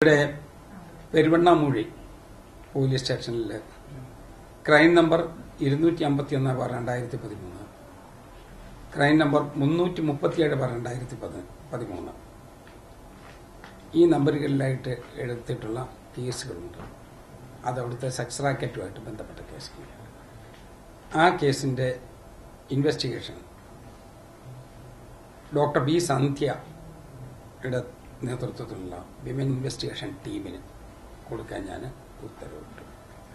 ഇവിടെ പെരുവണ്ണാമൂഴി പോലീസ് സ്റ്റേഷനിൽ crime number 251/2013, crime number 337/2013 ഈ നമ്പറുകളിലായിട്ട് എടുത്തിട്ടുള്ള കേസുകളുണ്ട്. അത് അവിടുത്തെ സെക്സ് റാക്കറ്റുമായിട്ട് ബന്ധപ്പെട്ട കേസുകൾ. ആ കേസിന്റെ ഇൻവെസ്റ്റിഗേഷൻ ഡോക്ടർ ബി സന്ധ്യയുടെ നേതൃത്വത്തിലുള്ള വിമൻ ഇൻവെസ്റ്റിഗേഷൻ ടീമിന് കൊടുക്കാൻ ഞാൻ ഉത്തരവിട്ടു.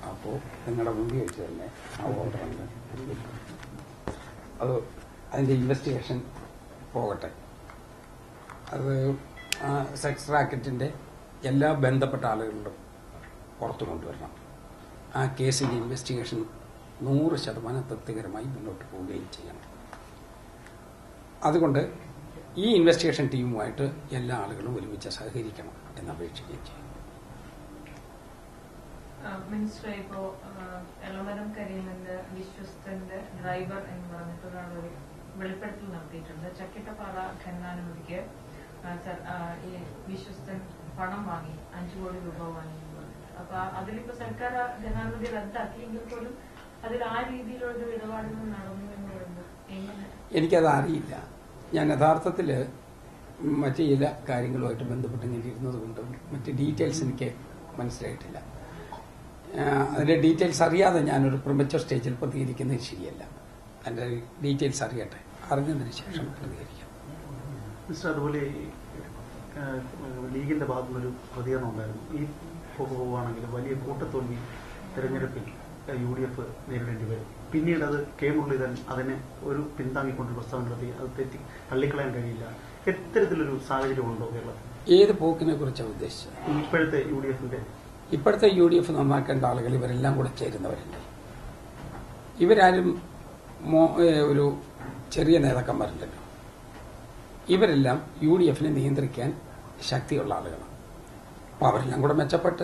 അപ്പോൾ നിങ്ങളുടെ മുമ്പിൽ വെച്ച് തന്നെ ആ ഓർഡറുണ്ട്. അത് അതിന്റെ ഇൻവെസ്റ്റിഗേഷൻ പോകട്ടെ. അത് ആ സെക്സ് റാക്കറ്റിന്റെ എല്ലാ ബന്ധപ്പെട്ട ആളുകളിലും പുറത്തു കൊണ്ടുവരണം. ആ കേസിന്റെ ഇൻവെസ്റ്റിഗേഷൻ 100% തൃപ്തികരമായി മുന്നോട്ട് പോവുകയും ചെയ്യണം. അതുകൊണ്ട് ഈ ഇൻവെസ്റ്റിഗേഷൻ ടീമുമായിട്ട് എല്ലാ ആളുകളും ഒരുമിച്ച് സഹകരിക്കണം എന്ന് അപേക്ഷിക്കുകയും ചെയ്യും. മിനിസ്റ്റർ, ഇപ്പോ എളമരം കരീമിന്റെ വിശ്വസ്തന്റെ ഡ്രൈവർ എന്ന് പറഞ്ഞിട്ട് ഒരാളൊരു വെളിപ്പെടുത്തൽ നടത്തിയിട്ടുണ്ട്. ചക്കിട്ടപ്പാറ ഖനനാനുമതിക്ക് ഈ വിശ്വസ്തൻ പണം വാങ്ങി 5 കോടി രൂപ വാങ്ങി. അപ്പൊ അതിലിപ്പോ സർക്കാർ ഖനനാനുമതി റദ്ദാക്കിയെങ്കിൽ പോലും അതിൽ ആ രീതിയിലൊരു ഇടപാടുകൾ നടന്നു എന്ന് പറയുന്നത് എങ്ങനെ? എനിക്കത് അറിയില്ല. ഞാൻ യഥാർത്ഥത്തിൽ മറ്റു ചില കാര്യങ്ങളുമായിട്ട് ബന്ധപ്പെട്ട് ഇങ്ങനെ ഇരുന്നത് കൊണ്ടും മറ്റ് ഡീറ്റെയിൽസ് എനിക്ക് മനസ്സിലായിട്ടില്ല. അതിന്റെ ഡീറ്റെയിൽസ് അറിയാതെ ഞാനൊരു പ്രിമച്വർ സ്റ്റേജിൽ പ്രതികരിക്കുന്നത് ശരിയല്ല. അതിന്റെ ഡീറ്റെയിൽസ് അറിയട്ടെ, അറിഞ്ഞതിന് ശേഷം പ്രതികരിക്കാം. മിസ്റ്റർ, അതുപോലെ ലീഗിന്റെ ഭാഗത്തുനിന്നൊരു പ്രതികരണം ഉണ്ടായിരുന്നു. ഈ പോവുകയാണെങ്കിൽ വലിയ കൂട്ടത്തോൽവി തെരഞ്ഞെടുപ്പിൽ UDF നേരിടേണ്ടി വരും. പിന്നീട് അത് കെ മുരളീധരൻ അതിനെ ഒരു പിന്താങ്ങിക്കൊണ്ട് പ്രസ്താവന നടത്തി അത് തള്ളിക്കളയാൻ കഴിയില്ല. എത്തരത്തിലൊരു സാഹചര്യം ഉണ്ടോ കേരളത്തിൽ? ഏത് പോക്കിനെ കുറിച്ചാണ് ഉദ്ദേശിച്ചത്? ഇപ്പോഴത്തെ UDF നന്നാക്കേണ്ട ആളുകൾ ഇവരെല്ലാം കൂടെ ചേരുന്നവരല്ലേ. ഇവരാരും ഒരു ചെറിയ നേതാക്കന്മാരല്ലല്ലോ. ഇവരെല്ലാം UDF നിയന്ത്രിക്കാൻ ശക്തിയുള്ള ആളുകളാണ്. അപ്പോൾ അവരെല്ലാം കൂടെ മെച്ചപ്പെട്ട്